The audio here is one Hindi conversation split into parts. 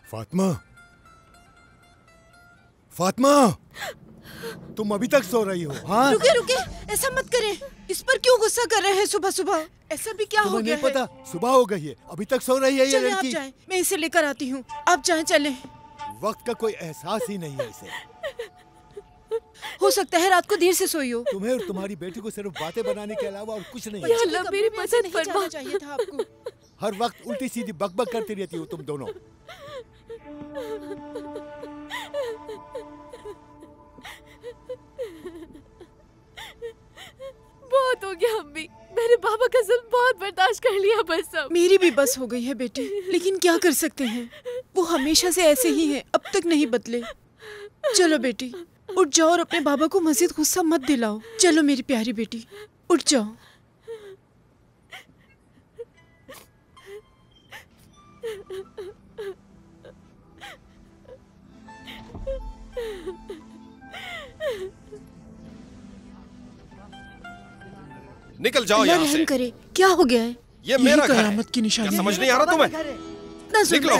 फातिमा, फातिमा, तुम अभी तक सो रही हो? हाँ, रुके रुके, ऐसा मत करें। इस पर क्यों गुस्सा कर रहे हैं सुबह सुबह? ऐसा भी क्या हो गया है? नहीं पता, सुबह हो गई है, अभी तक सो रही है ये लड़की। आप जाएं, मैं इसे लेकर आती हूँ। आप जाएं, चलें। वक्त का कोई एहसास ही नहीं है इसे। हो सकता है रात को देर से सोई हो। तुम्हें और तुम्हारी बेटी को सिर्फ बातें बनाने के अलावा और कुछ नहीं। या अल्लाह, मेरी मदद फरमा। चाहिए था आपको। हर वक्त उल्टी सीधी बकबक करती रहती हो तुम दोनों। बहुत हो गया अम्मी, मेरे पापा का जुल्म बहुत बर्दाश्त कर लिया बस अब। मेरी भी बस हो गई है बेटी, लेकिन क्या कर सकते हैं, वो हमेशा से ऐसे ही हैं, अब तक नहीं बदले। चलो बेटी, उठ जाओ और अपने बाबा को मजीद गुस्सा मत दिलाओ। चलो मेरी प्यारी बेटी, उठ जाओ। निकल जाओ यहाँ से। करे, क्या हो गया है? ये मेरा घर है। कयामत की निशानी। समझ नहीं आ रहा तुम्हें? निकलो,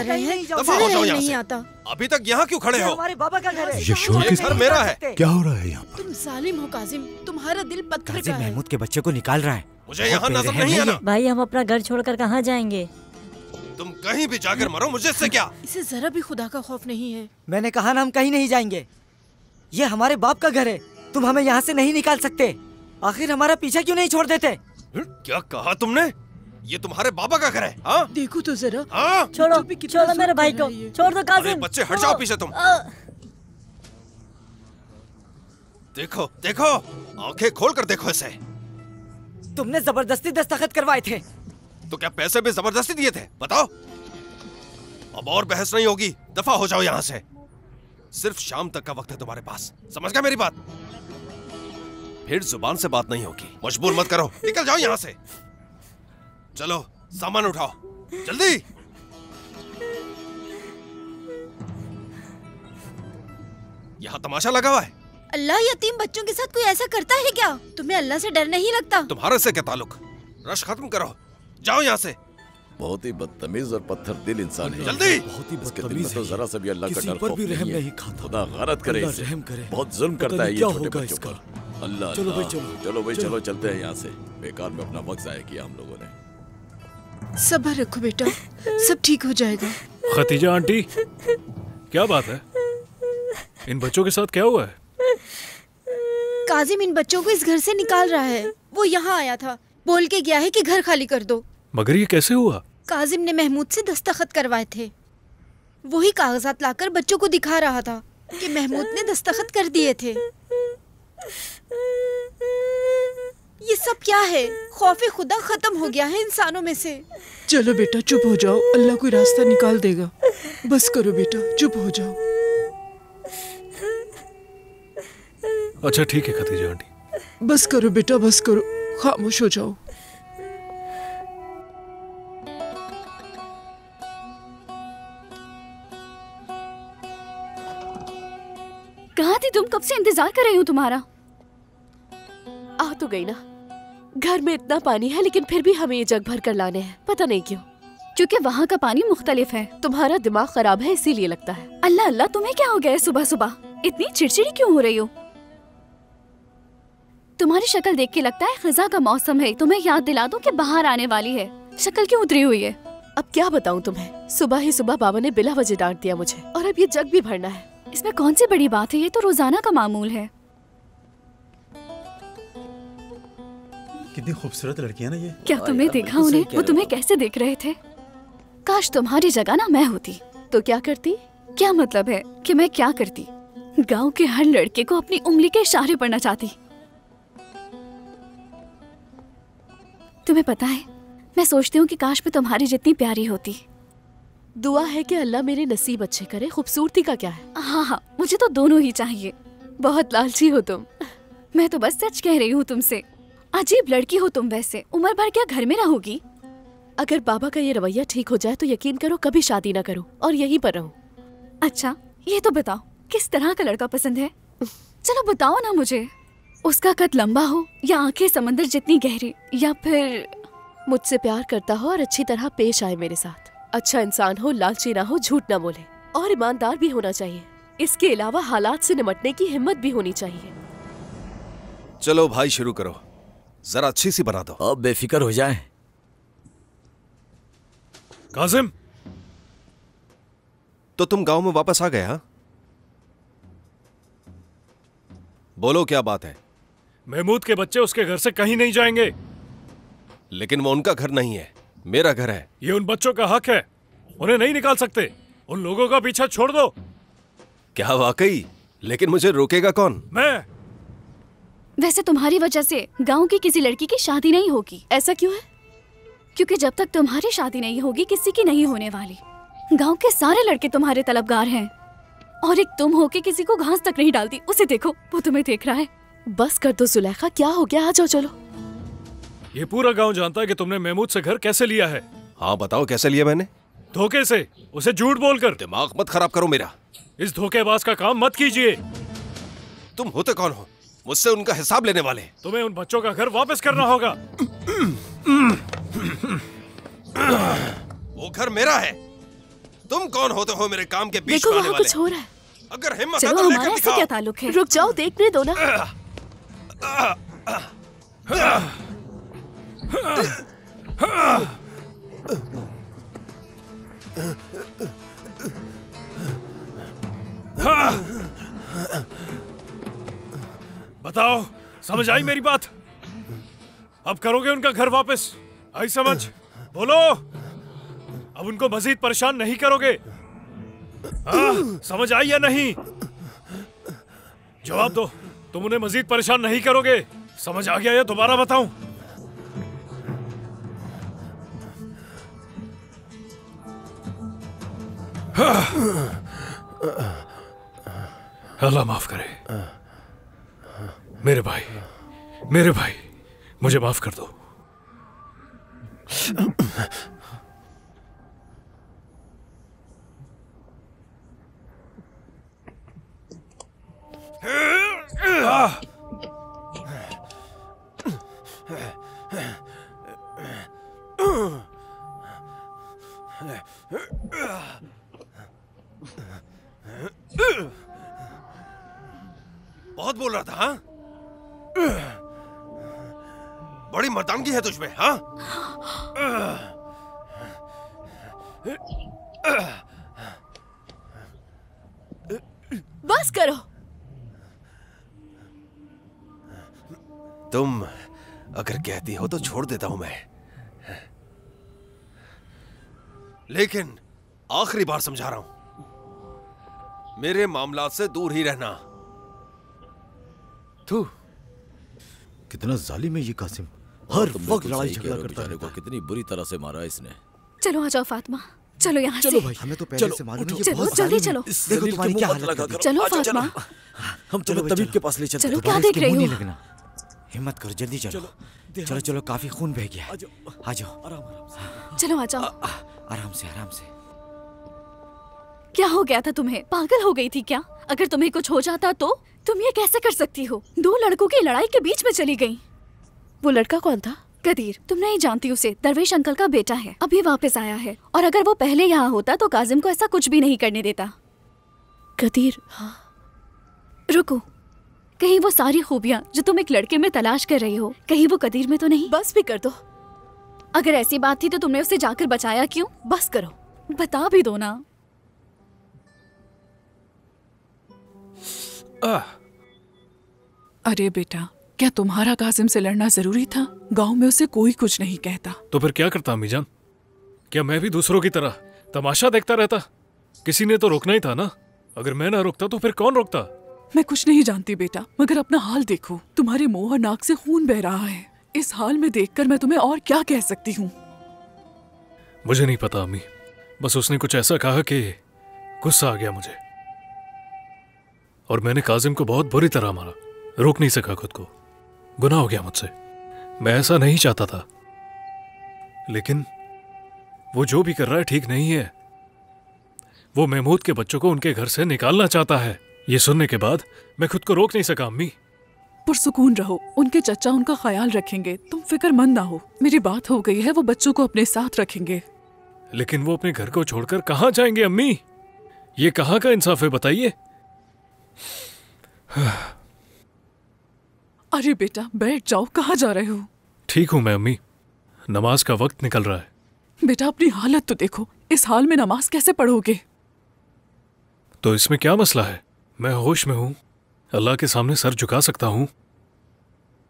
दफा हो जाओ यहाँ से। आता। अभी तक यहाँ क्यों खड़े हो? हमारे बाबा का घर है। ये शोर ये घर मेरा है। क्या हो रहा है यहाँ पर? तुम जालिम हो काजिम, तुम्हारा दिल पत्थर का है। महमूद के बच्चे को निकाल रहा है। मुझे यहाँ नजर नहीं आना। भाई हम अपना घर छोड़कर कहाँ जाएंगे? तुम कहीं भी जाकर मरो, मुझे इससे क्या? इसे जरा भी खुदा का खौफ नहीं है। मैंने कहा ना, हम कहीं नहीं जाएंगे। ये हमारे बाप का घर है, तुम हमें यहाँ से नहीं निकाल सकते। आखिर हमारा पीछा क्यों नहीं छोड़ देते? क्या कहा तुमने? ये तुम्हारे बाबा का घर है? हाँ? देखो तो जरा। हाँ? छोड़ो, छोड़ो मेरे भाई को, छोड़ दो काजिम। अरे बच्चे हट जाओ पीछे तुम। देखो देखो, आंखें खोल कर देखो इसे। तुमने जबरदस्ती दस्तखत करवाए थे। तो क्या पैसे भी जबरदस्ती दिए थे? बताओ। अब और बहस नहीं होगी, दफा हो जाओ यहाँ से। सिर्फ शाम तक का वक्त है तुम्हारे पास, समझ गया मेरी बात? फिर जुबान से बात नहीं होगी, मजबूर मत करो। निकल जाओ यहाँ से। चलो सामान उठाओ, जल्दी। यहाँ तमाशा लगा हुआ है। अल्लाह, यतीम बच्चों के साथ कोई ऐसा करता है क्या? तुम्हें अल्लाह से डर नहीं लगता? तुम्हारे से क्या ताल्लुक? रश खत्म करो, जाओ यहाँ से। बहुत ही बदतमीज और पत्थर दिल इंसान है। जल्दी। बहुत ही बदतमीज है। जरा सा भी अल्लाह का डर पर भी रहम नहीं खाता। खुदा गारत करे इसे। रहम करे। बहुत जुल्म करता है ये छोटे बच्चों पर। अल्लाह चलो भाई, चलो भाई, चलो चलते हैं यहाँ से। बेकार में अपना वक्त जाया किया हम लोगों ने। सब्र रखो बेटा, सब ठीक हो जाएगा। खतीजा आंटी, क्या बात है? इन बच्चों के साथ क्या हुआ है? काजिम इन बच्चों को इस घर से निकाल रहा है। वो यहाँ आया था, बोल के गया है कि घर खाली कर दो। मगर ये कैसे हुआ? काजिम ने महमूद से दस्तखत करवाए थे। वही कागजात लाकर बच्चों को दिखा रहा था कि महमूद ने दस्तखत कर दिए थे। ये सब क्या है? खौफे खुदा खत्म हो गया है इंसानों में से। चलो बेटा, चुप हो जाओ, अल्लाह कोई रास्ता निकाल देगा। बस करो बेटा, चुप हो जाओ। अच्छा ठीक है खतीजा आंटी। बस करो बेटा, बस करो, खामोश हो जाओ। कहाँ थी तुम? कब से इंतजार कर रही हूँ तुम्हारा। आ तो गई ना। घर में इतना पानी है लेकिन फिर भी हमें ये जग भर कर लाने हैं, पता नहीं क्यों। क्योंकि वहाँ का पानी मुख्तलिफ है। तुम्हारा दिमाग खराब है इसीलिए लगता है। अल्लाह अल्लाह, तुम्हें क्या हो गया है सुबह सुबह? इतनी चिड़चिड़ी क्यों हो रही हो? तुम्हारी शक्ल देख के लगता है खिजा का मौसम है। तुम्हें याद दिला दूं कि बाहर आने वाली है। शक्ल क्यों उतरी हुई है? अब क्या बताऊं तुम्हें, सुबह ही सुबह बाबा ने बिला वजह डांट दिया मुझे, और अब ये जग भी भरना है। इसमें कौन सी बड़ी बात है, ये तो रोजाना का मामूल है। कितनी खूबसूरत लड़कियां ना ये। क्या तुमने देखा उन्हें? वो तुम्हें कैसे देख रहे थे? काश तुम्हारी जगह ना मैं होती तो क्या करती? क्या मतलब है कि मैं क्या करती? गांव के हर लड़के को अपनी उंगली के इशारे पर नचाती। तुम्हें पता है, मैं सोचती हूँ कि काश मैं तुम्हारी जितनी प्यारी होती। दुआ है कि अल्लाह मेरे नसीब अच्छे करे। खूबसूरती का क्या है? हाँ हाँ, मुझे तो दोनों ही चाहिए। बहुत लालची हो तुम। मैं तो बस सच कह रही हूँ तुमसे। अजीब लड़की हो तुम। वैसे उम्र भर क्या घर में रहोगी? अगर बाबा का ये रवैया ठीक हो जाए तो यकीन करो कभी शादी ना करूँ और यहीं पर रहूँ। अच्छा ये तो बताओ, किस तरह का लड़का पसंद है? चलो बताओ ना मुझे। उसका कद लंबा हो या आंखें समंदर जितनी गहरी, या फिर मुझसे प्यार करता हो और अच्छी तरह पेश आए मेरे साथ। अच्छा इंसान हो, लालची ना हो, झूठ ना बोले। और ईमानदार भी होना चाहिए। इसके अलावा हालात से निपटने की हिम्मत भी होनी चाहिए। चलो भाई शुरू करो, जरा अच्छी सी बना दो। अब बेफिक्र हो जाए। काजिम, तो तुम गांव में वापस आ गए? हाँ, बोलो क्या बात है? महमूद के बच्चे उसके घर से कहीं नहीं जाएंगे। लेकिन वो उनका घर नहीं है, मेरा घर है। ये उन बच्चों का हक है, उन्हें नहीं निकाल सकते। उन लोगों का पीछा छोड़ दो। क्या वाकई? लेकिन मुझे रोकेगा कौन? मैं। वैसे तुम्हारी वजह से गांव की किसी लड़की की शादी नहीं होगी। ऐसा क्यों है? क्योंकि जब तक तुम्हारी शादी नहीं होगी किसी की नहीं होने वाली। गांव के सारे लड़के तुम्हारे तलबगार हैं और एक तुम हो के किसी को घास तक नहीं डालती। उसे देखो, वो तुम्हें देख रहा है। बस कर दो जुलेखा, क्या हो गया? आ जाओ, चलो। ये पूरा गांव जानता है कि तुमने महमूद से घर कैसे लिया है। हाँ बताओ, कैसे लिया मैंने? धोखे से, उसे झूठ बोलकर। दिमाग मत खराब करो मेरा। इस धोखेबाज का काम मत कीजिए। तुम होते कौन हो मुझसे उनका हिसाब लेने वाले? तुम्हें उन बच्चों का घर वापस करना होगा। वो घर मेरा है। तुम कौन होते हो मेरे काम के बीच देखो में आने वहाँ वाले? कुछ हो रहा है। अगर हिम्मत है चलो, तो हमारा लेकर ऐसा दिखाओ। क्या ताल्लुक है? रुक जाओ, देखने दो ना। बताओ, समझ आई मेरी बात? अब करोगे उनका घर वापस? आई समझ? बोलो, अब उनको मजीद परेशान नहीं करोगे? हाँ, समझ आई या नहीं? जवाब दो। तुम उन्हें मजीद परेशान नहीं करोगे? समझ आ गया या दोबारा बताऊं? अल्लाह माफ करे। मेरे भाई, मुझे माफ कर दो। बहुत बोल रहा था। हाँ, बड़ी मर्दानगी है तुझमें। हाँ, बस करो। तुम अगर कहती हो तो छोड़ देता हूं मैं, लेकिन आखिरी बार समझा रहा हूं, मेरे मामलात से दूर ही रहना। तू कितना जालिम है ये कासिम, हर वक्त लड़ाई झगड़ा करता है। को कितनी बुरी तरह से मारा इसने। चलो आ जाओ फातिमा, चलो यहाँ से। चलो भाई, हमें तो पहले से मालूम है ये चलो बहुत जल्दी जालिम है। चलो। देखो तुम्हारी क्या हालत कर दी। चलो फातिमा, हम तुम्हें तबीब के पास ले चलते। चलो, क्या देख रही हो? लगना, हिम्मत करो, जल्दी चलो। चलो चलो, काफी खून बह गया। आ जाओ, चलो आ जाओ। आराम से आराम से। क्या हो गया था तुम्हें? पागल हो गई थी क्या? अगर तुम्हें कुछ हो जाता तो तुम ये कैसे कर सकती हो? दो लड़कों की लड़ाई के बीच में चली गई। वो लड़का कौन था? कदीर, तुम नहीं जानती उसे। दरवेश अंकल का बेटा है, अभी वापस आया है। और अगर वो पहले यहाँ होता तो काजिम को ऐसा कुछ भी नहीं करने देता। कदीर? हाँ। रुको, कहीं वो सारी खूबियाँ जो तुम एक लड़के में तलाश कर रही हो, कहीं वो कदीर में तो नहीं? बस भी कर दो। अगर ऐसी बात थी तो तुमने उसे जाकर बचाया क्यों? बस करो, बता भी दो ना। अरे बेटा, क्या तुम्हारा कासिम से लड़ना जरूरी था? गांव में उसे कोई कुछ नहीं कहता। तो फिर क्या करता अम्मी जान? क्या मैं भी दूसरों की तरह तमाशा देखता रहता? किसी ने तो रोकना ही था ना। अगर मैं ना रोकता तो फिर कौन रोकता? मैं कुछ नहीं जानती बेटा, मगर अपना हाल देखो। तुम्हारे मुंह और नाक से खून बह रहा है। इस हाल में देखकर मैं तुम्हें और क्या कह सकती हूँ? मुझे नहीं पता अम्मी, बस उसने कुछ ऐसा कहा कि गुस्सा आ गया मुझे, और मैंने काजिम को बहुत बुरी तरह मारा। रोक नहीं सका खुद को। गुनाह हो गया मुझसे। मैं ऐसा नहीं चाहता था, लेकिन वो जो भी कर रहा है ठीक नहीं है। वो महमूद के बच्चों को उनके घर से निकालना चाहता है। ये सुनने के बाद मैं खुद को रोक नहीं सका अम्मी। पुरसुकून रहो, उनके चचा उनका ख्याल रखेंगे। तुम फिक्रमंद ना हो, मेरी बात हो गई है, वो बच्चों को अपने साथ रखेंगे। लेकिन वो अपने घर को छोड़कर कहाँ जाएंगे अम्मी? ये कहाँ का इंसाफ है बताइए? अरे बेटा बैठ जाओ, कहाँ जा रहे हो? ठीक हूं मैं अम्मी, नमाज का वक्त निकल रहा है। बेटा अपनी हालत तो देखो, इस हाल में नमाज कैसे पढ़ोगे? तो इसमें क्या मसला है? मैं होश में हूं, अल्लाह के सामने सर झुका सकता हूं,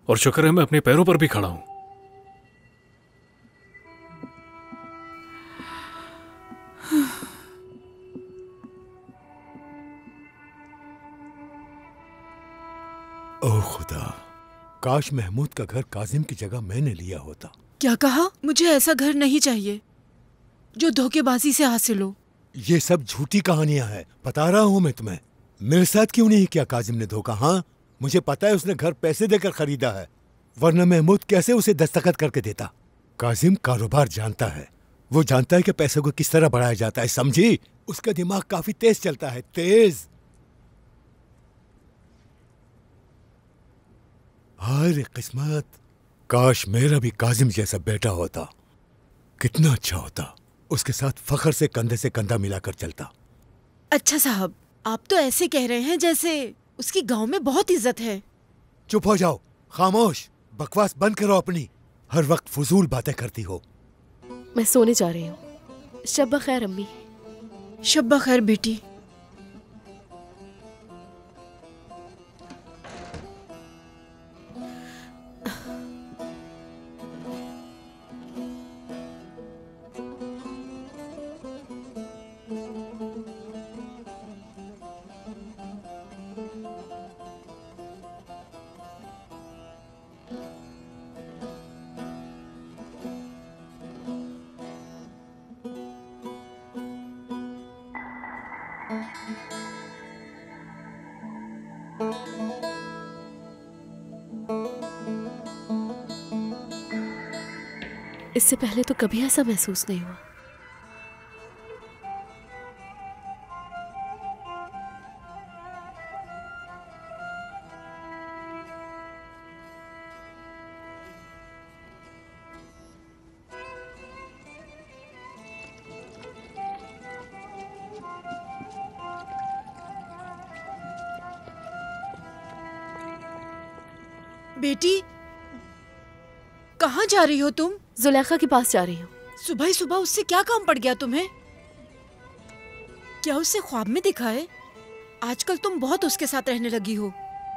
और शुक्र है मैं अपने पैरों पर भी खड़ा हूं। ओह खुदा, काश महमूद का घर काजिम की जगह मैंने लिया होता। क्या कहा? मुझे ऐसा घर नहीं चाहिए जो धोखेबाजी से हासिल हो। ये सब झूठी कहानियां हैं, बता रहा हूं मैं तुम्हें। मेरे साथ क्यों नहीं किया काजिम ने धोखा? हाँ, मुझे पता है उसने घर पैसे देकर खरीदा है, वरना महमूद कैसे उसे दस्तखत करके देता। काजिम कारोबार जानता है, वो जानता है कि पैसे को किस तरह बढ़ाया जाता है, समझी? उसका दिमाग काफी तेज चलता है, तेज। हाय किस्मत, काश मेरा भी काजिम जैसा बेटा होता, कितना अच्छा होता। उसके साथ फख्र से कंधे से कंधा मिलाकर चलता। अच्छा साहब, आप तो ऐसे कह रहे हैं जैसे उसकी गांव में बहुत इज्जत है। चुप हो जाओ, खामोश, बकवास बंद करो अपनी, हर वक्त फजूल बातें करती हो। मैं सोने जा रही हूँ। शब्बा खैर अम्मी। शब्बा खैर बेटी। इससे पहले तो कभी ऐसा महसूस नहीं हुआ। बेटी, कहाँ जा रही हो तुम? जुलेखा के पास जा रही हूँ। सुबह ही सुबह उससे क्या काम पड़ गया तुम्हें? क्या उससे ख्वाब में दिखा है? आजकल तुम बहुत उसके साथ रहने लगी हो,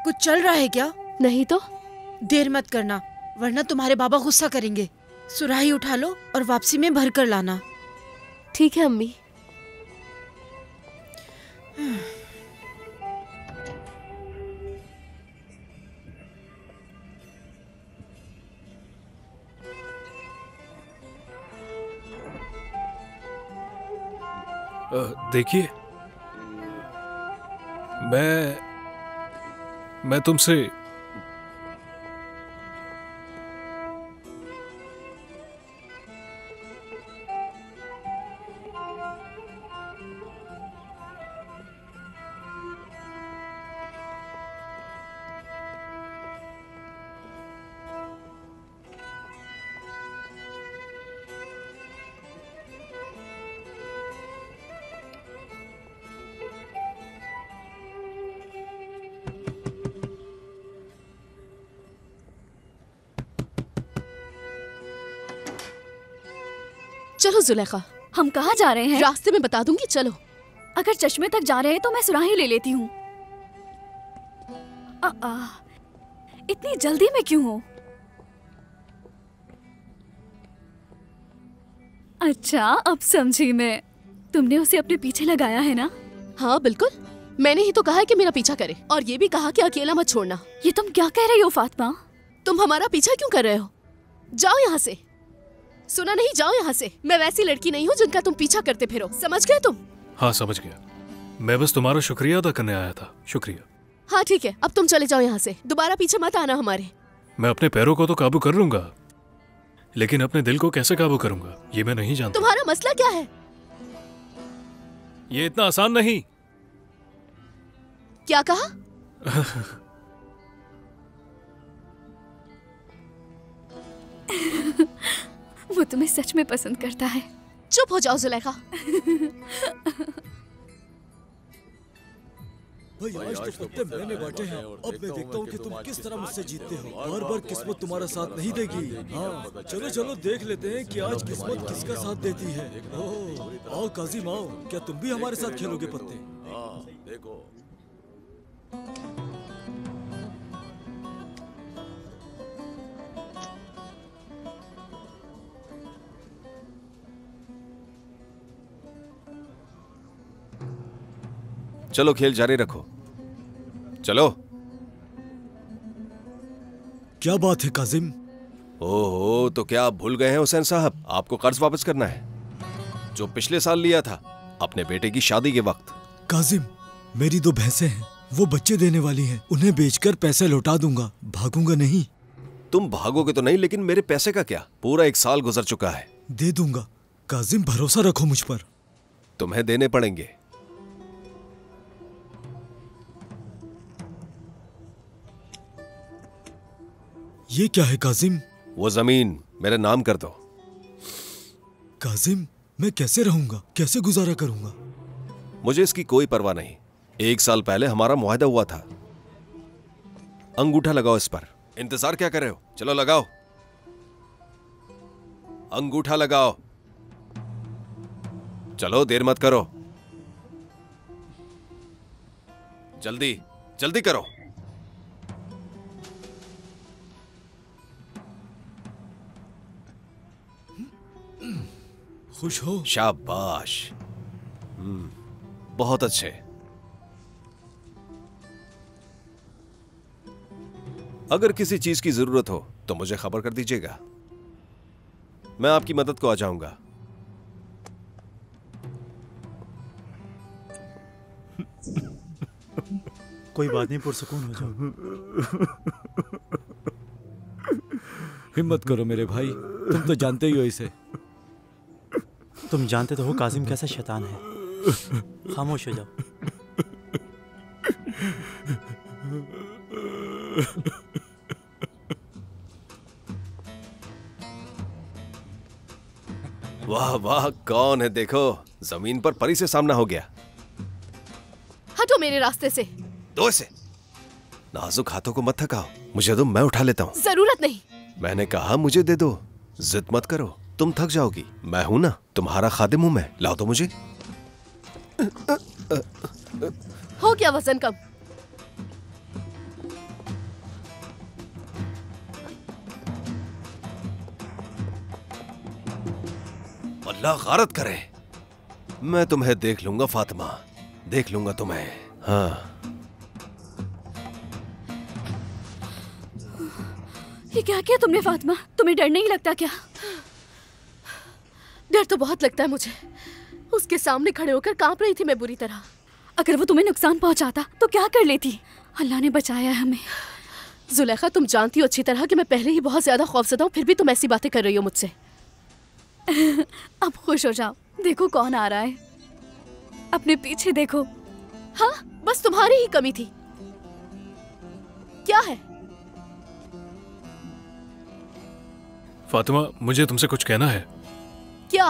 कुछ चल रहा है क्या? नहीं तो। देर मत करना, वरना तुम्हारे बाबा गुस्सा करेंगे। सुराही उठा लो और वापसी में भर कर लाना। ठीक है अम्मी। देखिए, मैं तुमसे चलो जुलेखा। हम कहाँ जा रहे हैं? रास्ते में बता दूंगी, चलो। अगर चश्मे तक जा रहे हैं तो मैं सुराही ले लेती हूँ। इतनी जल्दी में क्यों हो? अच्छा, अब समझी मैं। तुमने उसे अपने पीछे लगाया है ना? हाँ बिल्कुल, मैंने ही तो कहा है कि मेरा पीछा करे, और ये भी कहा कि अकेला मत छोड़ना। ये तुम क्या कह रही हो फातिमा? तुम हमारा पीछा क्यों कर रहे हो? जाओ यहाँ से। सुना नहीं? जाओ यहाँ से। मैं वैसी लड़की नहीं हूँ जिनका तुम पीछा करते फिरो, समझ गए तुम? हाँ समझ गया। मैं बस तुम्हारा शुक्रिया अदा करने आया था। शुक्रिया। हाँ ठीक है, अब तुम चले जाओ यहाँ से, दोबारा पीछे मत आना हमारे। मैं अपने पैरों को तो काबू कर लूंगा, लेकिन अपने दिल को कैसे काबू करूंगा ये मैं नहीं जानता। तुम्हारा मसला क्या है? ये इतना आसान नहीं। क्या कहा? वो तुम्हें सच में पसंद करता है। चुप हो जाओ जुलेखा। भाई आज तो पत्ते मैंने बांटे हैं। अब मैं देखता हूँ कि तुम किस तरह मुझसे जीतते हो। बार बार किस्मत तुम्हारा साथ नहीं देगी। हाँ चलो चलो देख लेते हैं कि आज किस्मत किसका साथ देती है। ओह आओ काजिम आओ, क्या तुम भी हमारे साथ खेलोगे पत्ते? हाँ देखो। चलो खेल जारी रखो, चलो। क्या बात है काजिम? ओहो, तो क्या आप भूल गए हैं हुसैन साहब? आपको कर्ज वापस करना है जो पिछले साल लिया था अपने बेटे की शादी के वक्त। काजिम मेरी 2 भैंसें हैं, वो बच्चे देने वाली हैं। उन्हें बेचकर पैसे लौटा दूंगा, भागूंगा नहीं। तुम भागोगे तो नहीं, लेकिन मेरे पैसे का क्या? पूरा 1 साल गुजर चुका है। दे दूंगा काजिम, भरोसा रखो मुझ पर। तुम्हें देने पड़ेंगे। ये क्या है काजिम? वो जमीन मेरे नाम कर दो। काजिम मैं कैसे रहूंगा, कैसे गुजारा करूंगा? मुझे इसकी कोई परवाह नहीं। 1 साल पहले हमारा मुआहदा हुआ था। अंगूठा लगाओ इस पर। इंतजार क्या कर रहे हो? चलो लगाओ, अंगूठा लगाओ। चलो देर मत करो, जल्दी जल्दी करो। खुश हो? शाबाश, बहुत अच्छे। अगर किसी चीज की जरूरत हो तो मुझे खबर कर दीजिएगा, मैं आपकी मदद को आ जाऊंगा। कोई बात नहीं, पुरसुकून हो जाओ। हिम्मत करो मेरे भाई, तुम तो जानते ही हो इसे। तुम जानते तो हो काजिम कैसा शैतान है। खामोश हो जाओ। वाह वाह, कौन है देखो, जमीन पर परी से सामना हो गया। हटो मेरे रास्ते से। दो इसे। नाजुक हाथों को मत थकाओ, मुझे दो, मैं उठा लेता हूँ। जरूरत नहीं। मैंने कहा मुझे दे दो, जिद मत करो, तुम थक जाओगी। मैं हूं ना, तुम्हारा खादिम हूं मैं। लाओ दो मुझे। हो गया वजन कम। अल्लाह गारत करे। मैं तुम्हें देख लूंगा फातिमा, देख लूंगा तुम्हें। हाँ ये क्या किया तुमने फातिमा? तुम्हें डर नहीं लगता क्या? डर तो बहुत लगता है मुझे। उसके सामने खड़े होकर कांप रही थी मैं बुरी तरह। अगर वो तुम्हें नुकसान पहुंचाता तो क्या कर लेती? अल्लाह ने बचाया है हमें। जुलेखा, तुम जानती हो अच्छी तरह कि मैं पहले ही बहुत ज्यादा खौफजदा हूँ, फिर भी तुम ऐसी बातें कर रही हो मुझसे। अब खुश हो जाओ, देखो कौन आ रहा है। अपने पीछे देखो। हाँ, बस तुम्हारी ही कमी थी। क्या है? फातिमा, मुझे तुमसे कुछ कहना है। क्या?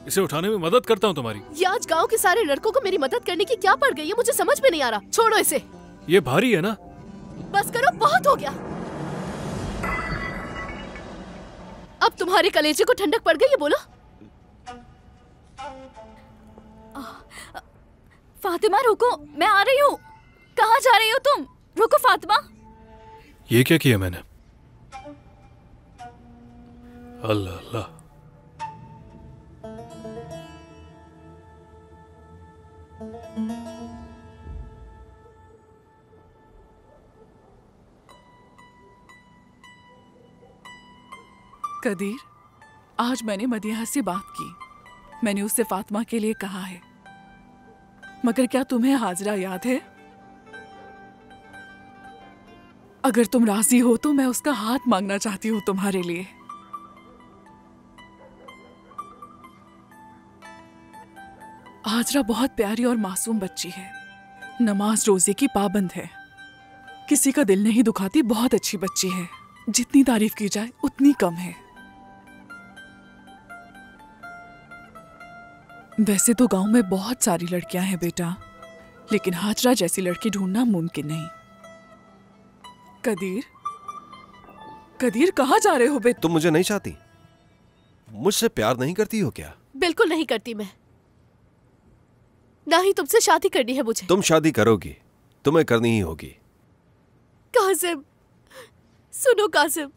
इसे उठाने में मदद करता हूँ तुम्हारी। ये आज गांव के सारे लड़कों को मेरी मदद करने की क्या पड़ गई है, मुझे समझ में नहीं आ रहा। छोड़ो इसे। ये भारी है ना? बस करो, बहुत हो गया। अब तुम्हारे कलेजे को ठंडक पड़ गई है, बोलो। फातिमा रुको, मैं आ रही हूँ। कहाँ जा रही हो तुम? रुको फातिमा। ये क्या किया मैंने? अल्लाह अल्लाह। कदीर, आज मैंने मदीहा से बात की। मैंने उससे फातिमा के लिए कहा है, मगर क्या तुम्हें हाजरा याद है? अगर तुम राजी हो तो मैं उसका हाथ मांगना चाहती हूँ तुम्हारे लिए। हाजरा बहुत प्यारी और मासूम बच्ची है, नमाज रोजे की पाबंद है, किसी का दिल नहीं दुखाती, बहुत अच्छी बच्ची है। जितनी तारीफ की जाए उतनी कम है। वैसे तो गांव में बहुत सारी लड़कियां हैं बेटा, लेकिन हाजरा जैसी लड़की ढूंढना मुमकिन नहीं। कदीर, कदीर कहाँ जा रहे हो बे? तुम मुझे नहीं चाहती? मुझसे प्यार नहीं करती हो क्या? बिल्कुल नहीं करती मैं, ना ही तुमसे शादी करनी है मुझे। तुम शादी करोगी, तुम्हें करनी ही होगी। कासिम, सुनो कासिम,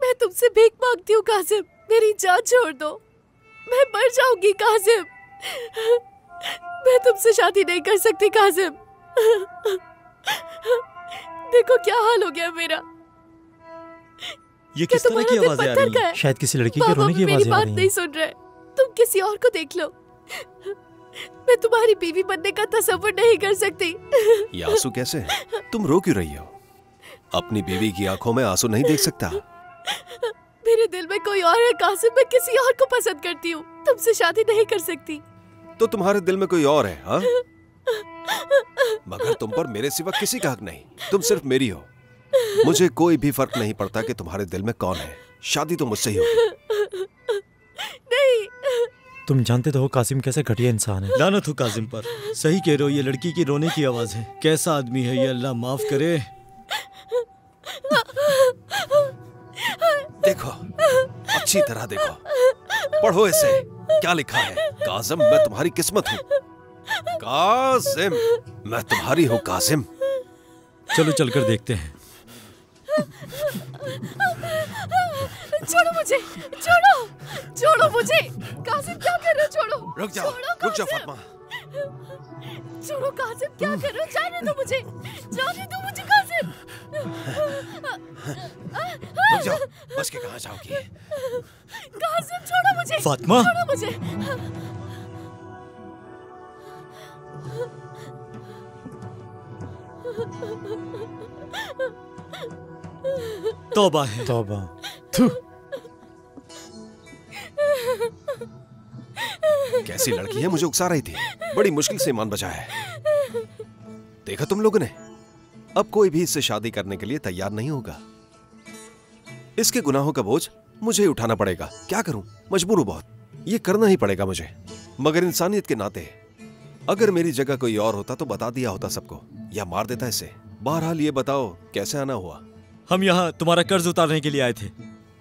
मैं तुमसे भीख मांगती हूँ कासिम, मेरी जान छोड़ दो, मैं मर जाऊंगी कासिम, मैं तुमसे शादी नहीं कर सकती कासिम। देखो क्या हाल हो गया मेरा। ये किस तरह की आवाजें आ रही हैं? शायद किसी लड़की के रोने की आवाजें आ रही हैं। मेरी बात नहीं सुन रहे, तुम किसी और को देख लो, मैं तुम्हारी बीवी बनने का तसव्वुर नहीं कर सकती। ये आंसू कैसे? तुम रो क्यों रही हो? अपनी बीवी की आंखों में आंसू नहीं देख सकता? मेरे दिल में कोई और है कासिम, मैं किसी और को पसंद करती हूँ, तुमसे शादी नहीं कर सकती। तो तुम्हारे दिल में कोई और है? हाँ? मगर तुम पर मेरे सिवा किसी का हक नहीं, तुम सिर्फ मेरी हो। मुझे कोई भी फर्क नहीं पड़ता कि तुम्हारे दिल में कौन है, शादी तो मुझसे ही होगी। नहीं। तुम जानते तो हो कासिम कैसा घटिया इंसान है। लानत हो कासिम पर, सही कह रहे हो, ये लड़की की रोने की आवाज है। कैसा आदमी है ये, अल्लाह माफ करे। देखो, अच्छी तरह देखो, पढ़ो इसे, क्या लिखा है? कासिम, मैं तुम्हारी किस्मत हूँ। कासिम, मैं तुम्हारी हूँ कासिम। चलो चलकर देखते हैं। छोड़ो मुझे, छोड़ो, छोड़ो मुझे, कासिम क्या कर रहे हो? छोड़ो, रुक जाओ, रुक जाओ फातिमा। छोड़ो कासिम, क्या कर रहे हो? जाने दो मुझे, जाने दो मुझे कासिम। रुक जाओ, बच के कहाँ जाओगी? कासिम छोड़ो मुझे, फातिमा, छोड़ो मुझे। तौबा है, तौबा। कैसी लड़की है, मुझे उकसा रही थी, बड़ी मुश्किल से ईमान बचाया है। देखा तुम लोगों ने, अब कोई भी इससे शादी करने के लिए तैयार नहीं होगा। इसके गुनाहों का बोझ मुझे ही उठाना पड़ेगा। क्या करूं, मजबूर हूं बहुत, ये करना ही पड़ेगा मुझे। मगर इंसानियत के नाते अगर मेरी जगह कोई और होता तो बता दिया होता सबको, या मार देता इसे। बहरहाल ये बताओ कैसे आना हुआ? हम यहाँ तुम्हारा कर्ज उतारने के लिए आए थे।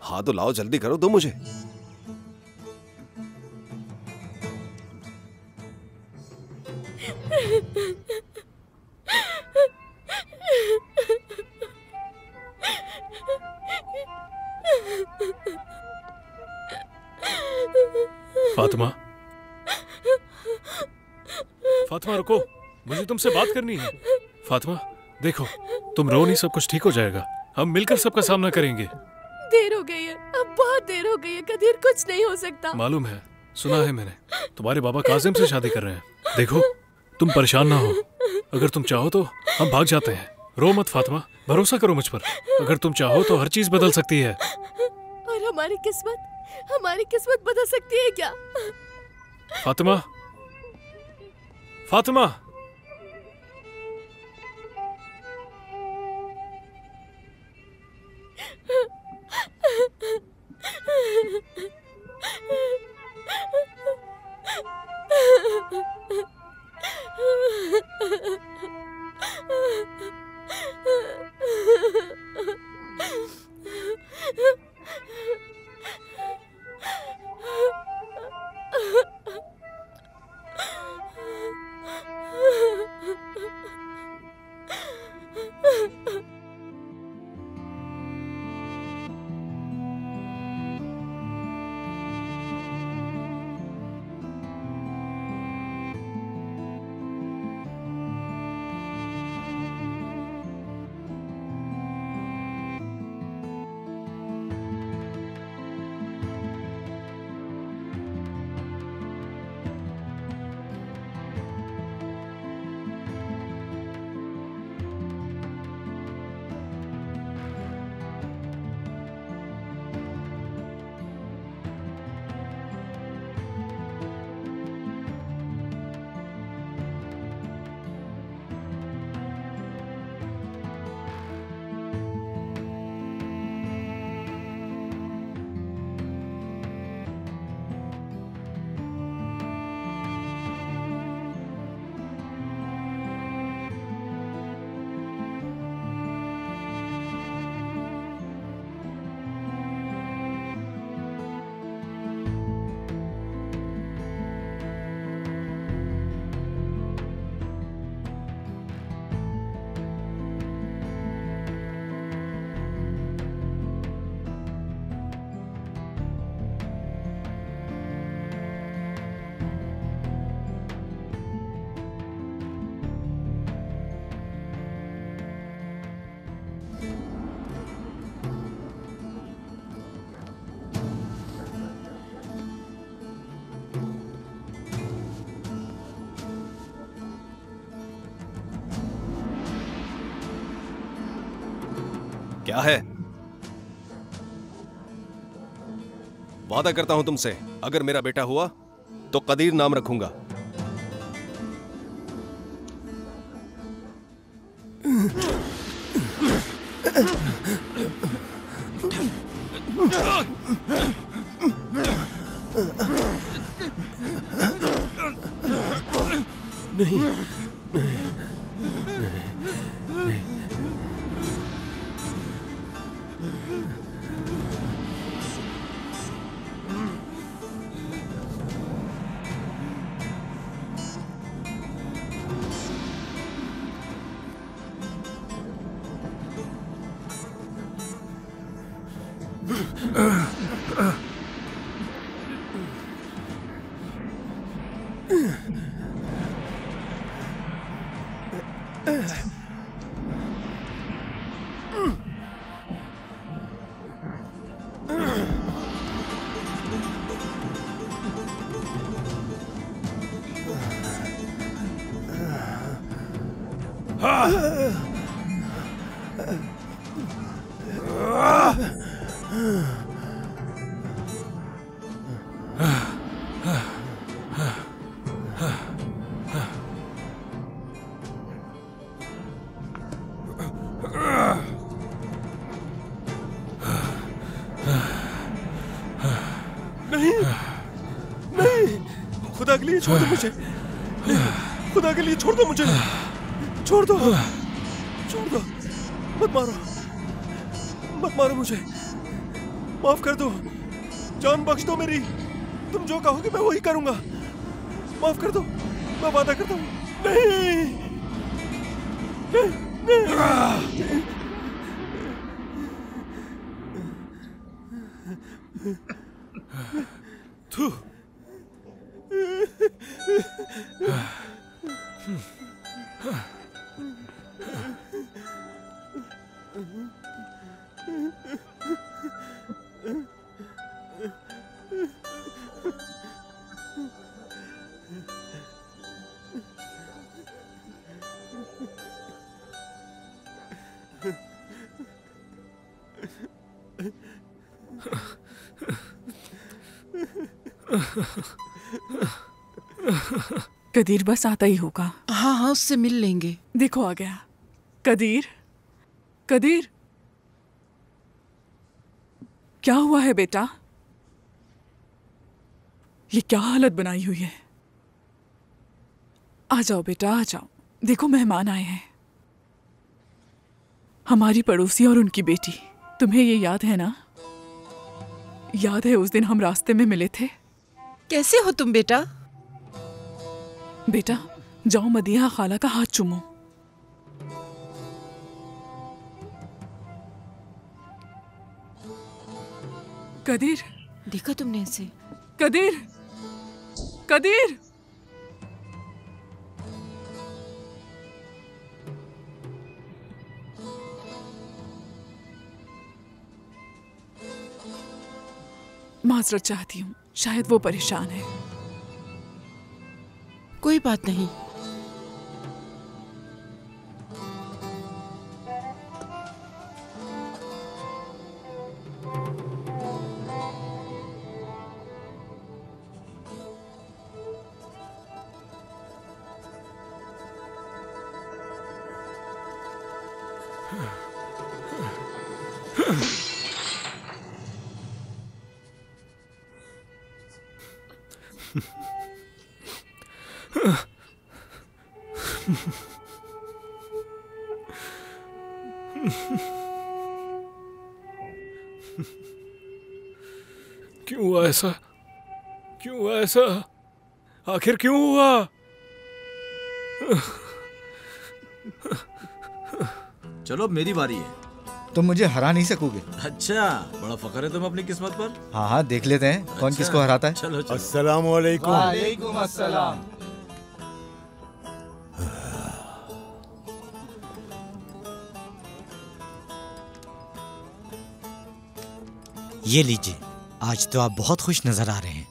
हाँ तो लाओ, जल्दी करो, दो मुझे। फातिमा, फातिमा रुको, मुझे तुमसे बात करनी है। फातिमा देखो, तुम रो नहीं, सब कुछ ठीक हो जाएगा, हम मिलकर सबका सामना करेंगे। देर हो गई है, अब बहुत देर हो गई है कदीर, कुछ नहीं हो सकता। मालूम है, सुना है मैंने, तुम्हारे बाबा कासिम से शादी कर रहे हैं। देखो तुम परेशान ना हो, अगर तुम चाहो तो हम भाग जाते हैं। रो मत फातिमा, भरोसा करो मुझ पर, अगर तुम चाहो तो हर चीज बदल सकती है। और हमारी किस्मत बदल सकती है क्या? फातिमा, फातिमा। क्या है? वादा करता हूं तुमसे, अगर मेरा बेटा हुआ तो कदीर नाम रखूंगा। नहीं, खुदा के लिए छोड़ दो मुझे, खुदा के लिए छोड़ दो मुझे, छोड़ दो, छोड़ दो, मत मारो मुझे, माफ कर दो, जान बख्श दो मेरी, तुम जो कहोगे मैं वही करूंगा, माफ कर दो, मैं वादा करता हूँ। नहीं, नहीं, नहीं। थू। कदीर बस आता ही होगा। हाँ हाँ, उससे मिल लेंगे। देखो आ गया। कदीर, कदीर, क्या हुआ है बेटा? ये क्या हालत बनाई हुई है? आ जाओ बेटा, आ जाओ। देखो मेहमान आए हैं, हमारी पड़ोसी और उनकी बेटी। तुम्हें ये याद है ना? याद है उस दिन हम रास्ते में मिले थे? कैसे हो तुम बेटा? बेटा जाओ मदीहा खाला का हाथ चूमो। कदीर, देखा तुमने इसे? कदीर, कदीर, माजरत चाहती हूँ, शायद वो परेशान है। कोई बात नहीं। क्यों हुआ ऐसा? क्यों हुआ ऐसा? आखिर क्यों हुआ? चलो अब मेरी बारी है। तुम मुझे हरा नहीं सकोगे। अच्छा, बड़ा फख्र है तुम अपनी किस्मत पर। हाँ हाँ, देख लेते हैं कौन अच्छा, किसको हराता है। चलो चलो। अस्सलामु अलैकुम। वालेकुम अस्सलाम। ये लीजिए, आज तो आप बहुत खुश नजर आ रहे हैं।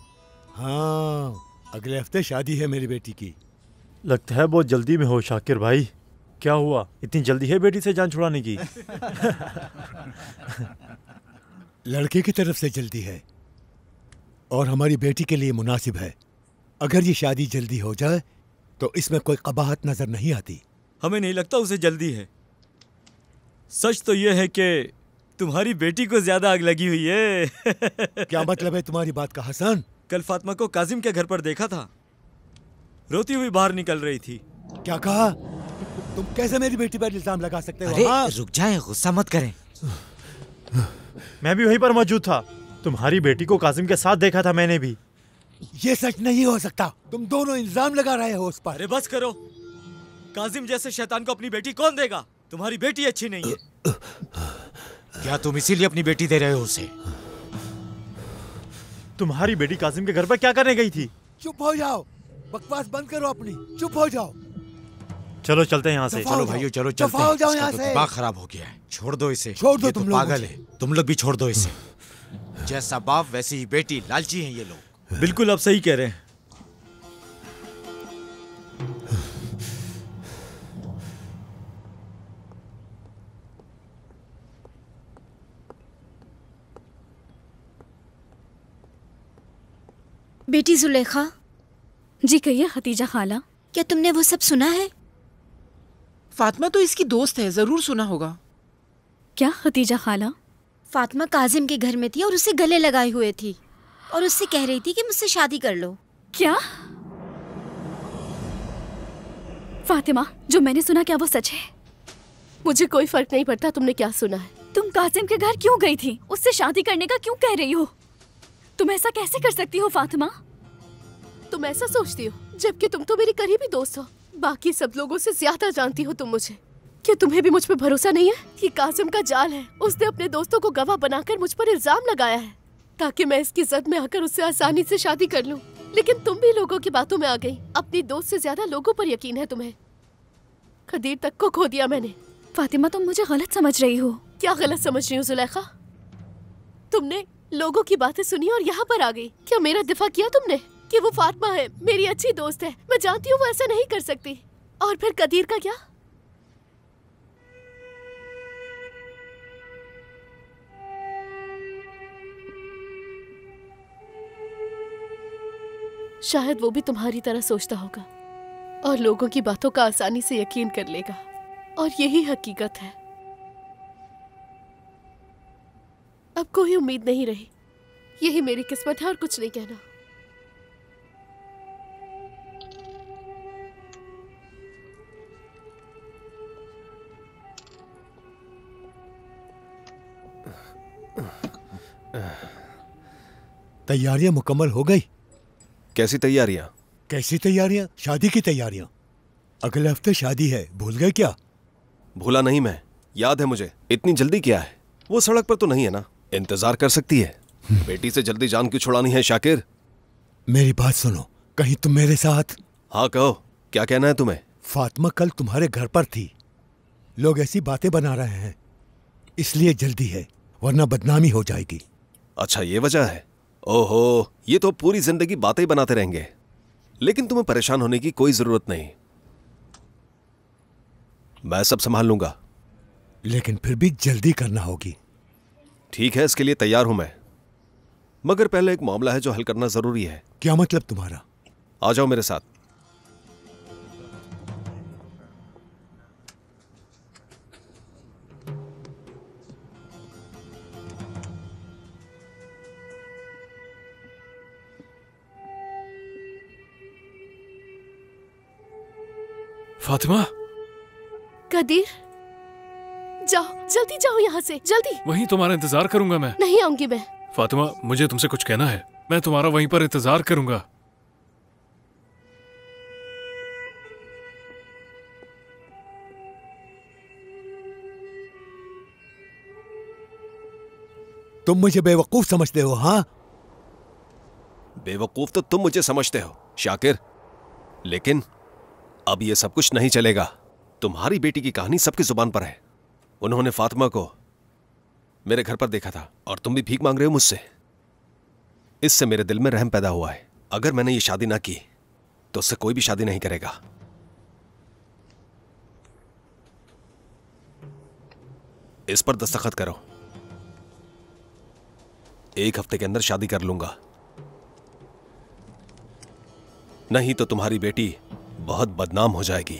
हाँ, अगले हफ्ते शादी है मेरी बेटी की। लगता है बहुत जल्दी में हो शाकिर भाई। क्या हुआ? इतनी जल्दी है बेटी से जान छुड़ाने की? लड़के की तरफ से जल्दी है और हमारी बेटी के लिए मुनासिब है। अगर ये शादी जल्दी हो जाए तो इसमें कोई कबाहत नजर नहीं आती। हमें नहीं लगता उसे जल्दी है। सच तो ये है कि तुम्हारी बेटी को ज्यादा आग लगी हुई है। क्या मतलब है तुम्हारी बात का हसन? कल फातिमा को काजिम के घर पर देखा था, रोती हुई बाहर निकल रही थी। क्या कहा? तुम कैसे मेरी बेटी पर इल्जाम लगा सकते हो? अरे रुक जाएं, गुस्सा मत करें। मैं भी वहीं पर मौजूद था। तुम्हारी बेटी को काजिम के साथ देखा था मैंने भी। ये सच नहीं हो सकता। तुम दोनों इल्जाम लगा रहे हो उस पर। अरे बस करो। काजिम जैसे शैतान को अपनी बेटी कौन देगा? तुम्हारी बेटी अच्छी नहीं है। क्या तुम इसीलिए अपनी बेटी दे रहे हो उसे? तुम्हारी बेटी काजिम के घर पर क्या करने गई थी? चुप हो जाओ, बकवास बंद करो अपनी। चुप हो जाओ। चलो चलते हैं यहाँ से। चलो भाइयों चलो चलते हैं। इसका तो दिमाग खराब हो गया है। छोड़ दो इसे। छोड़ दो। ये तुम तो लोग पागल है। तुम लोग भी छोड़ दो इसे। जैसा बाप वैसी ही बेटी, लालची हैं ये लोग। बिल्कुल आप सही कह रहे हैं। बेटी जुलेखा। जी कहिए खतीजा खाला। क्या तुमने वो सब सुना है? फातिमा तो इसकी दोस्त है, जरूर सुना होगा। क्या खतीजा खाला? फातिमा काजिम के घर में थी और उसे गले लगाए हुए थी और उससे कह रही थी कि मुझसे शादी कर लो। क्या? फातिमा, जो मैंने सुना क्या वो सच है? मुझे कोई फर्क नहीं पड़ता तुमने क्या सुना है। तुम काजिम के घर क्यों गई थी? उससे शादी करने का क्यों कह रही हो? तुम ऐसा कैसे कर सकती हो फातिमा? तुम ऐसा सोचती हो जबकि तुम तो मेरी करीबी दोस्त हो। बाकी सब लोगों से ज्यादा जानती हो तुम मुझे। क्या तुम्हें भी मुझ पे भरोसा नहीं है? ये कासिम का जाल है। उसने अपने दोस्तों को गवाह बनाकर मुझ पर इल्जाम लगाया है ताकि मैं इसकी जद में आकर उससे आसानी से शादी कर लूं। लेकिन तुम भी लोगों की बातों में आ गई। अपनी दोस्त से ज्यादा लोगों पर यकीन है तुम्हें। खदीर तक को खो दिया मैंने। फातिमा तुम मुझे गलत समझ रही हो। क्या गलत समझ रही हूँ जुलेखा? तुमने लोगों की बातें सुनी और यहाँ पर आ गई। क्या मेरा दिफा किया तुमने कि वो फातिमा है, मेरी अच्छी दोस्त है? मैं जानती हूँ वो ऐसा नहीं कर सकती। और फिर कदीर का क्या? शायद वो भी तुम्हारी तरह सोचता होगा और लोगों की बातों का आसानी से यकीन कर लेगा। और यही हकीकत है। अब कोई उम्मीद नहीं रही। यही मेरी किस्मत है और कुछ नहीं कहना। तैयारियां मुकम्मल हो गई? कैसी तैयारियां? कैसी तैयारियां? शादी की तैयारियां। अगले हफ्ते शादी है, भूल गए क्या? भूला नहीं मैं, याद है मुझे। इतनी जल्दी क्या है? वो सड़क पर तो नहीं है ना? इंतजार कर सकती है। बेटी से जल्दी जान क्यों छुड़ानी है शाकिर? मेरी बात सुनो, कहीं तुम मेरे साथ? हाँ कहो, क्या कहना है तुम्हें? फातिमा कल तुम्हारे घर पर थी। लोग ऐसी बातें बना रहे हैं, इसलिए जल्दी है, वरना बदनामी हो जाएगी। अच्छा ये वजह है? ओहो, ये तो पूरी जिंदगी बातें ही बनाते रहेंगे। लेकिन तुम्हें परेशान होने की कोई जरूरत नहीं, मैं सब संभाल लूंगा। लेकिन फिर भी जल्दी करना होगी। ठीक है, इसके लिए तैयार हूं मैं, मगर पहले एक मामला है जो हल करना जरूरी है। क्या मतलब तुम्हारा? आ जाओ मेरे साथ। फातिमा। कदीर, जाओ, जल्दी जाओ यहाँ से, जल्दी। वहीं तुम्हारा इंतजार करूंगा मैं। नहीं आऊंगी मैं। फातिमा, मुझे तुमसे कुछ कहना है। मैं तुम्हारा वहीं पर इंतजार करूंगा। तुम मुझे बेवकूफ समझते हो? हाँ, बेवकूफ तो तुम मुझे समझते हो शाकिर, लेकिन अब ये सब कुछ नहीं चलेगा। तुम्हारी बेटी की कहानी सबकी जुबान पर है। उन्होंने फातिमा को मेरे घर पर देखा था और तुम भी भीख मांग रहे हो मुझसे। इससे मेरे दिल में रहम पैदा हुआ है। अगर मैंने ये शादी ना की तो उससे कोई भी शादी नहीं करेगा। इस पर दस्तखत करो। 1 हफ्ते के अंदर शादी कर लूंगा, नहीं तो तुम्हारी बेटी बहुत बदनाम हो जाएगी।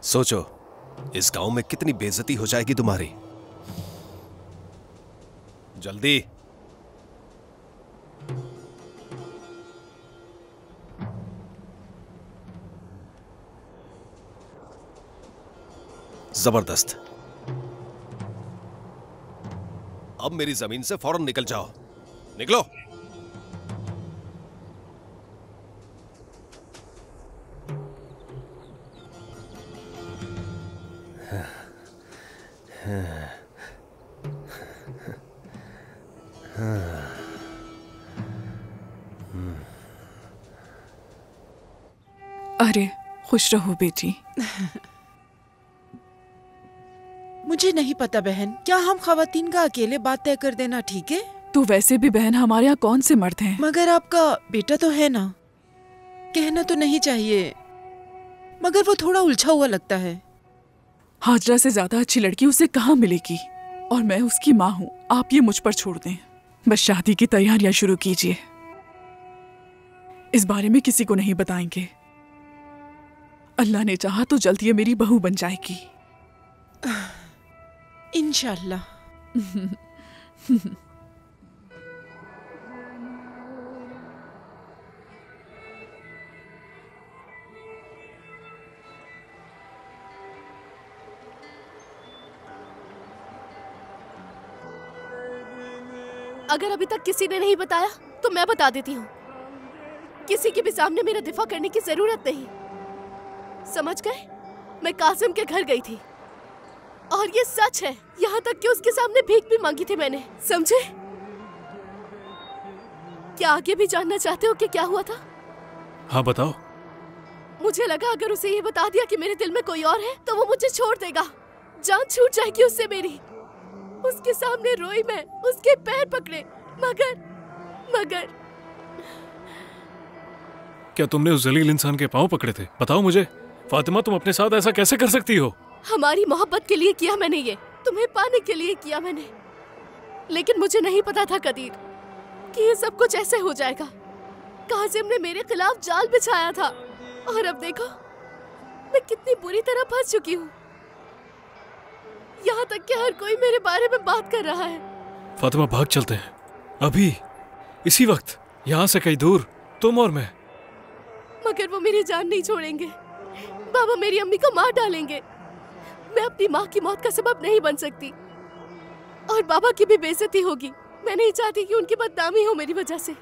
सोचो, इस गांव में कितनी बेइज्जती हो जाएगी तुम्हारी। जल्दी। जबरदस्त। अब मेरी जमीन से फौरन निकल जाओ। निकलो। अरे खुश रहो बेटी। मुझे नहीं पता बहन, क्या हम खवातीन का अकेले बात तय कर देना ठीक है? तो वैसे भी बहन हमारे यहाँ कौन से मर्द हैं? मगर आपका बेटा तो है ना, कहना तो नहीं चाहिए, मगर वो थोड़ा उलझा हुआ लगता है। हाजरा से ज्यादा अच्छी लड़की उसे कहाँ मिलेगी, और मैं उसकी माँ हूँ। आप ये मुझ पर छोड़ दें, बस शादी की तैयारियां शुरू कीजिए। इस बारे में किसी को नहीं बताएंगे। अल्लाह ने चाहा तो जल्द ये मेरी बहू बन जाएगी। इंशाल्लाह। अगर अभी तक किसी ने नहीं बताया तो मैं बता देती हूँ। किसी के भी सामने मेरा दिफा करने की जरूरत नहीं, समझ गए? मैं कासिम के घर गई थी और ये सच है, यहाँ तक कि उसके सामने भीख भी मांगी थी मैंने, समझे? क्या आगे भी जानना चाहते हो कि क्या हुआ था? हाँ बताओ। मुझे लगा अगर उसे ये बता दिया कि मेरे दिल में कोई और है तो वो मुझे छोड़ देगा, जान छूट जाएगी उससे मेरी। उसके सामने रोई मैं, उसके पैर पकड़े, मगर क्या तुमने उस जलील इंसान के पांव पकड़े थे? बताओ मुझे। फातिमा, तुम अपने साथ ऐसा कैसे कर सकती हो? हमारी मोहब्बत के लिए किया मैंने ये, तुम्हें पाने के लिए किया मैंने, लेकिन मुझे नहीं पता था कदीर कि ये सब कुछ ऐसे हो जाएगा। कासिम ने मेरे खिलाफ जाल बिछाया था और अब देखो मैं कितनी बुरी तरह फंस चुकी हूँ। यहाँ तक कि हर कोई मेरे बारे में बात कर रहा है। फातिमा, भाग चलते हैं अभी, इसी वक्त, यहाँ से कहीं दूर, तुम और मैं। मगर वो मेरी जान नहीं छोड़ेंगे। बाबा मेरी अम्मी को मार डालेंगे। मैं अपनी माँ की मौत का सबब नहीं बन सकती और बाबा की भी बेइज्जती होगी। मैं नहीं चाहती कि उनकी बदनामी हो मेरी वजह से।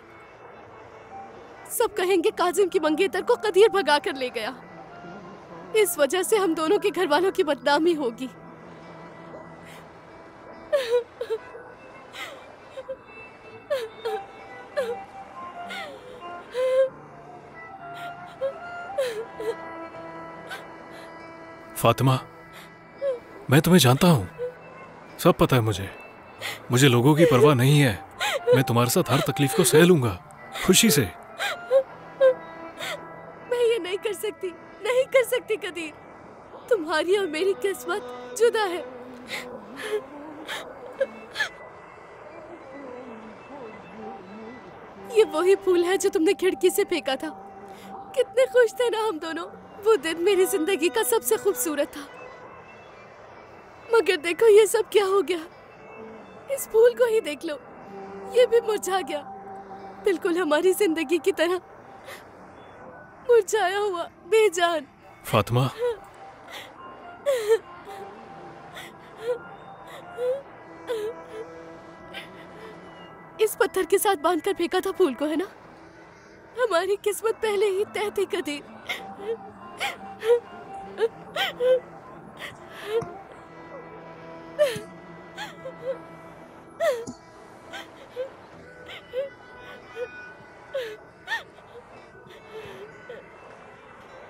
सब कहेंगे काजिम की मंगेतर को कदीर भगा कर ले गया, इस वजह से हम दोनों के घर वालों की बदनामी होगी। फातिमा, मैं तुम्हें जानता हूँ, सब पता है मुझे लोगों की परवाह नहीं है। मैं तुम्हारे साथ हर तकलीफ को सह लूंगा, खुशी से। मैं ये नहीं कर सकती कदीर। तुम्हारी और मेरी किस्मत जुदा है। ये वही फूल है जो तुमने खिड़की से फेंका था। कितने खुश थे ना हम दोनों। वो दिन मेरी जिंदगी का सबसे खूबसूरत था, मगर देखो ये सब क्या हो गया। इस फूल को ही देख लो, ये भी मुरझा गया, बिल्कुल हमारी जिंदगी की तरह मुरझाया हुआ, बेजान। फातिमा, इस पत्थर के साथ बांधकर फेंका था फूल को, है ना? हमारी किस्मत पहले ही तय थी कदीर।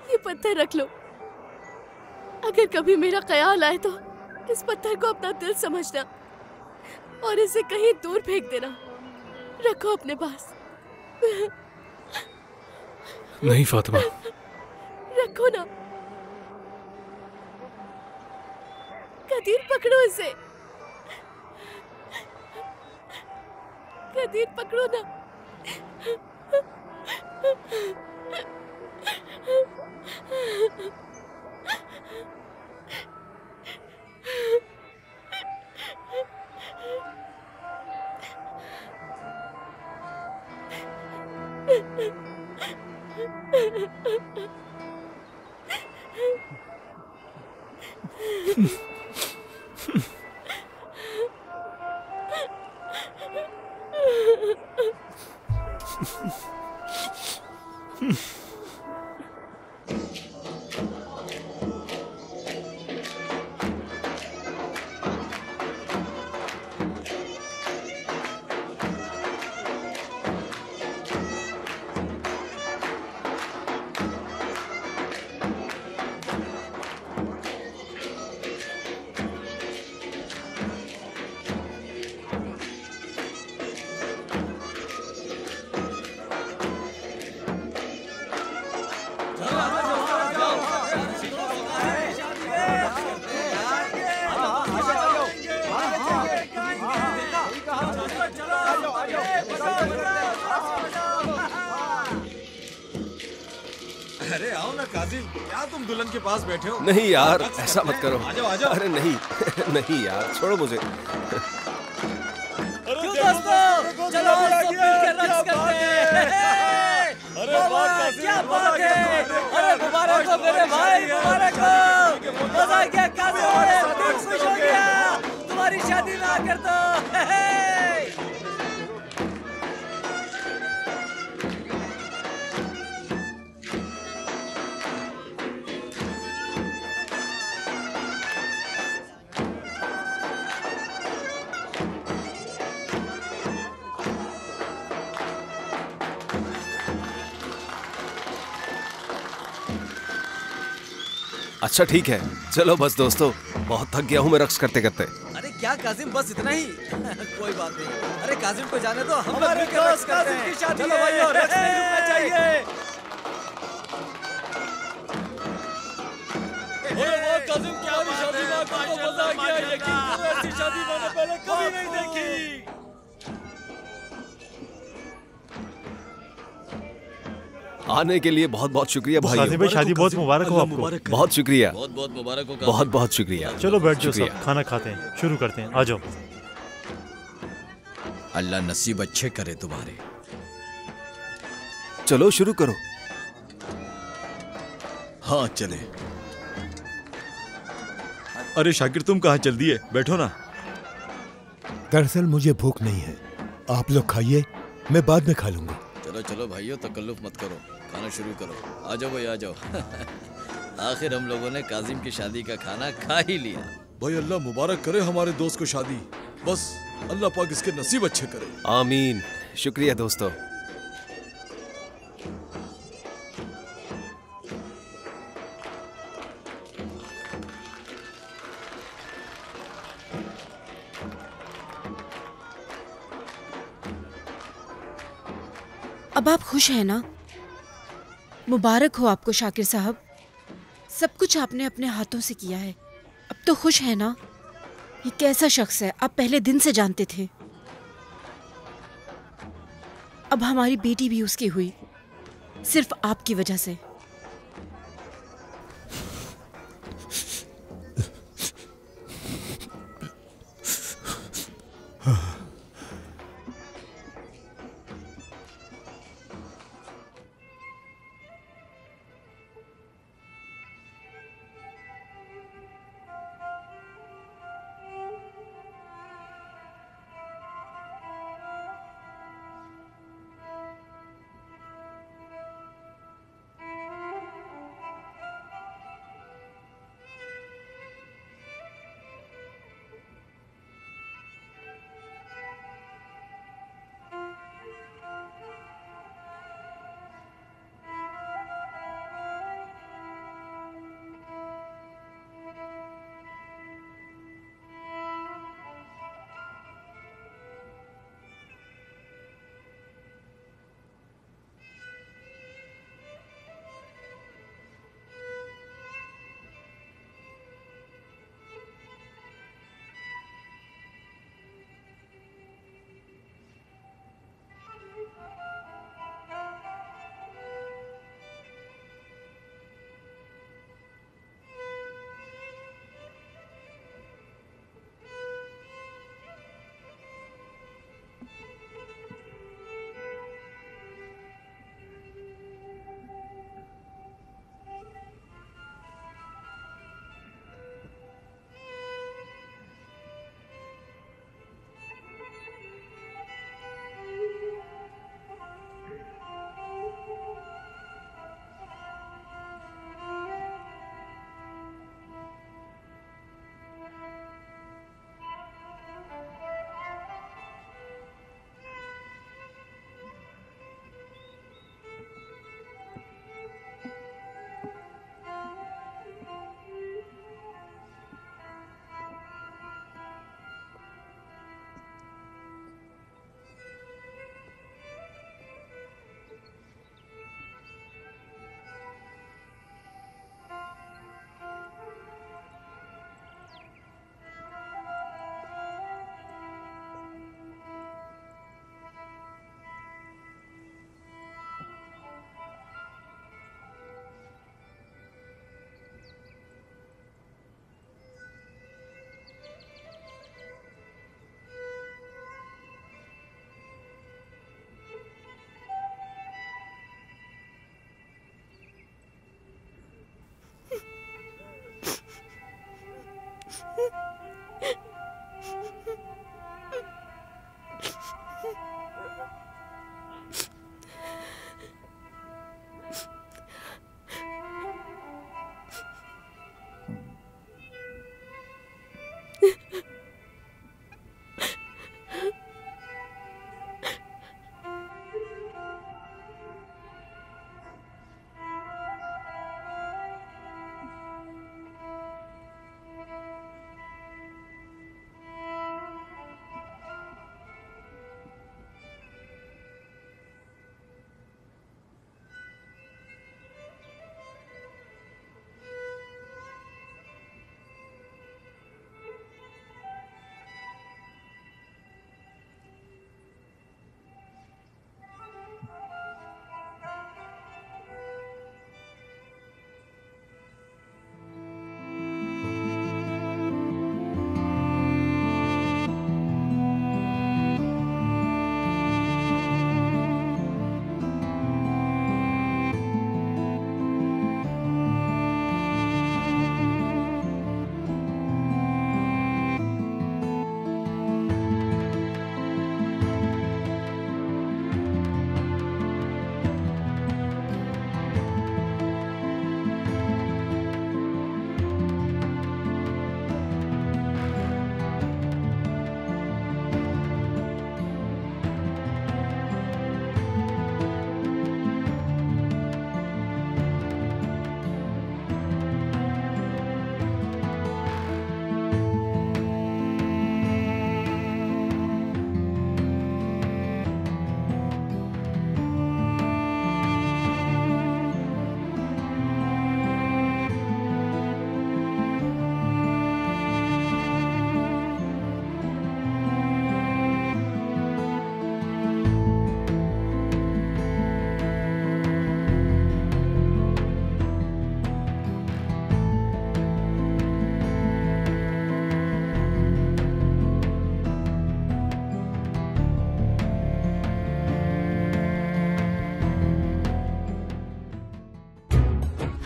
ये पत्थर रख लो। अगर कभी मेरा ख्याल आए तो इस पत्थर को अपना दिल समझना और इसे कहीं दूर फेंक देना। रखो अपने पास। नहीं फातिमा, रखो ना पकड़ो इसे। कदीर पकड़ो ना। अरे आओ ना काजिम, क्या तुम दुल्हन के पास बैठे हो? नहीं यार, ऐसा मत करो। आ जाओ, आ जाओ। अरे नहीं नहीं यार, छोड़ो मुझे। क्यों दोस्तों, चलो सब मिलकर रक्स करते हैं। अरे वाह, क्या बात है। अरे मुबारक हो मेरे भाई, मुबारक हो। मजा आ गया काजिम, दिल खुश हो गया तुम्हारी शादी में आकर तो। अच्छा ठीक है, चलो बस दोस्तों, बहुत थक गया हूँ मैं रक्स करते करते। अरे क्या काजिम, बस इतना ही? कोई बात नहीं। अरे काजिम को जाने दो, हम लोग मिलकर रक्स करते हैं। चलो भाइयों, रक्स नहीं रुकना चाहिए। अरे वाह काजिम, तुम्हारी शादी में आकर तो मजा आ गया। यकीन करो ऐसी शादी मैंने पहले कभी नहीं देखी। आने के लिए बहुत बहुत शुक्रिया भाई। काजिम भाई, शादी बहुत मुबारक हो आपको। बहुत शुक्रिया, बहुत बहुत मुबारक हो। बहुत बहुत शुक्रिया। चलो बैठ जाओ सब, खाना खाते हैं, शुरू करते हैं, आ जाओ। अल्लाह नसीब अच्छे करे तुम्हारे। चलो शुरू करो। हाँ चले। अरे शाकिर, तुम कहाँ चल दिए? बैठो ना। दरअसल मुझे भूख नहीं है, आप लोग खाइए, मैं बाद में खा लूंगा। चलो चलो भाइयों, तकल्लुफ मत करो, खाना शुरू करो। आ जाओ भाई, आ जाओ। आखिर हम लोगों ने काजिम की शादी का खाना खा ही लिया। भाई अल्लाह मुबारक करे हमारे दोस्त को शादी। बस अल्लाह पाक इसके नसीब अच्छे करे। आमीन। शुक्रिया दोस्तों। अब आप खुश हैं ना? मुबारक हो आपको शाकिर साहब, सब कुछ आपने अपने हाथों से किया है। अब तो खुश है ना? ये कैसा शख्स है, आप पहले दिन से जानते थे। अब हमारी बेटी भी उसकी हुई, सिर्फ आपकी वजह से।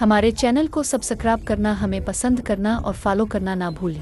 हमारे चैनल को सब्सक्राइब करना, हमें पसंद करना और फॉलो करना ना भूलें।